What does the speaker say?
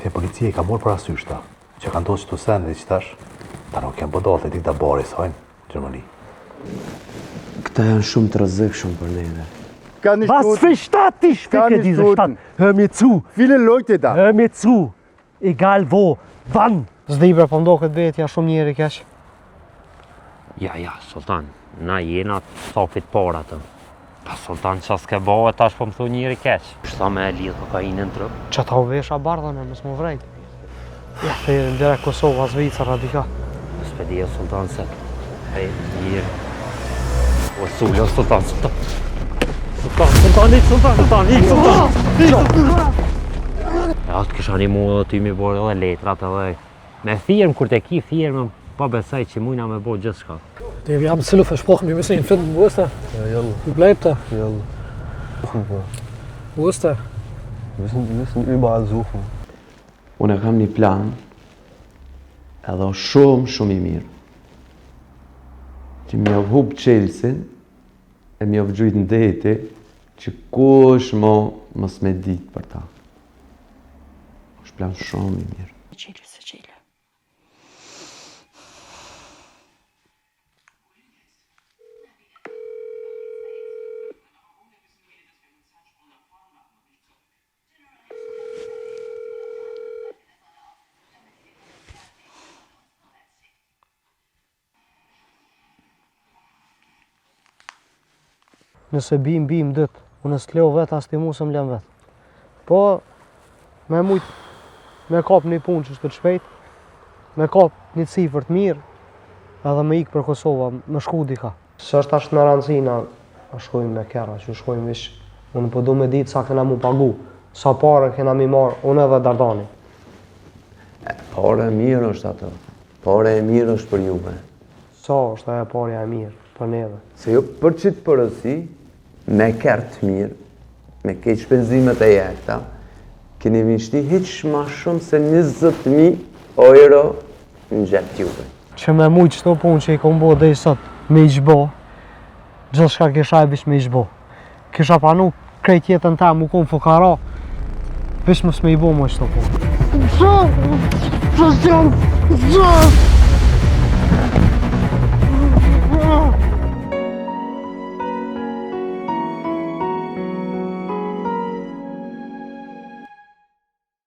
Te policia I ka morë parasysh ta, që ka ndosë që të sende dhe që tash, ta nuk kem bëdolët e dikta bari sajnë, Gjermani. Këta janë shumë të rrezikshëm për neve. Was für Stadt ist diese Stadt? Hör mir zu. Viele Leute da. Hör mir zu. Egal wo, wann. Zdibra po mdoket vetja shumë njeri keq. Ja, Sultan, na jena safit para të. Pa Sultan, qa s'ke bëhe tash po më thu njeri keq. Shta me e lidh kokainën në trup. Që ta u vesha bardhën e mësë më vrejt. Ja, thejnë direkt Kosova, Zvica, radika. Spedia Sultan se. Hej, njeri. O sullo, Sultan. Ja, të kisha një mu dhe ty mi bërë edhe letrat edhe me firmë, kur te ki firmë, pa besaj që mujna me bërë gjithë shka. Wir haben Zillow versprochen, wir müssen ihn finden. Wo ist er? Ja, Jalla. Wie bleibt er? Jalla. Suchen wir. Wo ist er? Wir müssen überall suchen. Unë kam një plan, edhe shumë I mirë. Që m'jav hub Chelsea, e m'jav gjujt në deti, që kush mos me ditë për ta. është plan shumë I mirë. Sicilja. Nëse bim dytë, unë s'leo vetë, as ti mu se m'lem vetë. Po, me kap një punë që është të shpejt, me kap një cifër të mirë, edhe me ikë për Kosova, me shku dika. Së është ashtë në rancina, a shkojmë me kera, që shkojmë vish, unë po du me ditë sa kena mu pagu, sa pare kena mi marë, unë edhe Dardani. Pare e mirë është ato, pare e mirë është për juve. Sa është aja parja e mirë, për neve. Se jo për qitë përësi, me kërë të mirë, me keq shpenzimet e jeta, keni vishti hiq ma shumë se 20.000 euro në gjepë juve. Që me mujtë qëto punë që I kom bo dhe I sot, me I gjbo, gjithë shka kisha e bish me I gjbo. Kisha pranu krejt jetën ta, mu kom fukara, bish mës me I bo më qëto punë.